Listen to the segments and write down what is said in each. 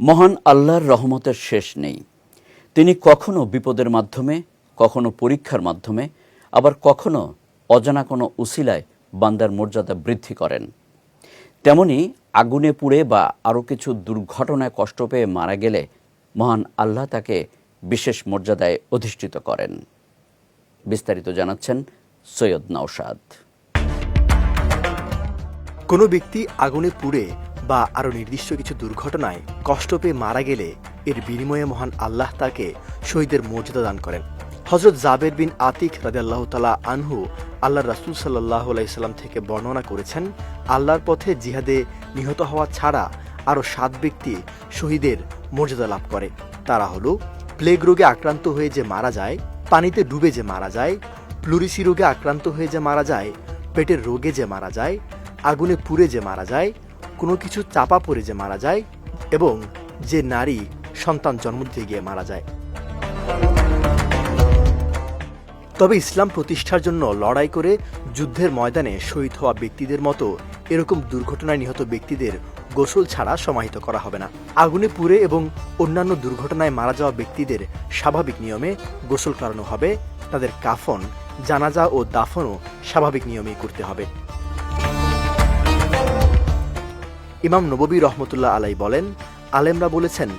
মহান আল্লাহর রহমতের শেষ নেই। তিনি কখনো বিপদের মাধ্যমে, কখনো পরীক্ষার মাধ্যমে, আবার কখনো অজানা কোনো উসিলায় বান্দার মর্যাদা বৃদ্ধি করেন। তেমনি আগুনে পুড়ে বা আরও কিছু দুর্ঘটনায় কষ্ট পেয়ে মারা গেলে মহান আল্লাহ তাকে বিশেষ মর্যাদায় অধিষ্ঠিত করেন। বিস্তারিত জানাচ্ছেন সৈয়দ নওশাদ। কোনো ব্যক্তি আগুনে পুড়ে বা আরও নির্দিষ্ট কিছু দুর্ঘটনায় কষ্ট পেয়ে মারা গেলে এর বিনিময়ে মহান আল্লাহ তাকে শহীদের মর্যাদা দান করেন। হযরত জাবের বিন আতিক রাদিয়াল্লাহু তাআলা আনহু আল্লাহর রাসূল সাল্লাল্লাহু আলাইহি সাল্লাম থেকে বর্ণনা করেছেন, আল্লাহর পথে জিহাদে নিহত হওয়া ছাড়া আরও 7 ব্যক্তি শহীদের মর্যাদা লাভ করে। তারা হলো প্লেগ রোগে আক্রান্ত হয়ে যে মারা যায়, পানিতে ডুবে যে মারা যায়, প্লুরিসি রোগে আক্রান্ত হয়ে যে মারা যায়, পেটের রোগে যে মারা যায়, আগুনে পুড়ে যে মারা যায়, কোনো কিছু চাপা পড়ে যে মারা যায় এবং যে নারী সন্তান জন্ম দিতে গিয়ে মারা যায়। তবে ইসলাম প্রতিষ্ঠার জন্য লড়াই করে যুদ্ধের ময়দানে শহীদ হওয়া ব্যক্তিদের মতো এরকম দুর্ঘটনায় নিহত ব্যক্তিদের গোসল ছাড়া সমাহিত করা হবে না। আগুনে পুড়ে এবং অন্যান্য দুর্ঘটনায় মারা যাওয়া ব্যক্তিদের স্বাভাবিক নিয়মে গোসল করানো হবে। তাদের কাফন, জানাজা ও দাফনও স্বাভাবিক নিয়মেই করতে হবে। ইমাম নববী রহমতুল্লাহ আলাই বলেন, আলেমরা বলেছেন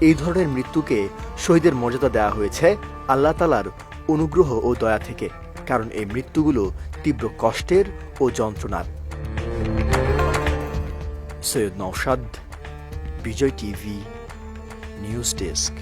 এই ধরনের মৃত্যুকে শহীদের মর্যাদা দেওয়া হয়েছে আল্লাহ তাআলার অনুগ্রহ ও দয়া থেকে, কারণ এই মৃত্যুগুলো তীব্র কষ্টের ও যন্ত্রণার। সৈয়দ নওশাদ, বিজয় টিভি, নিউজ ডেস্ক।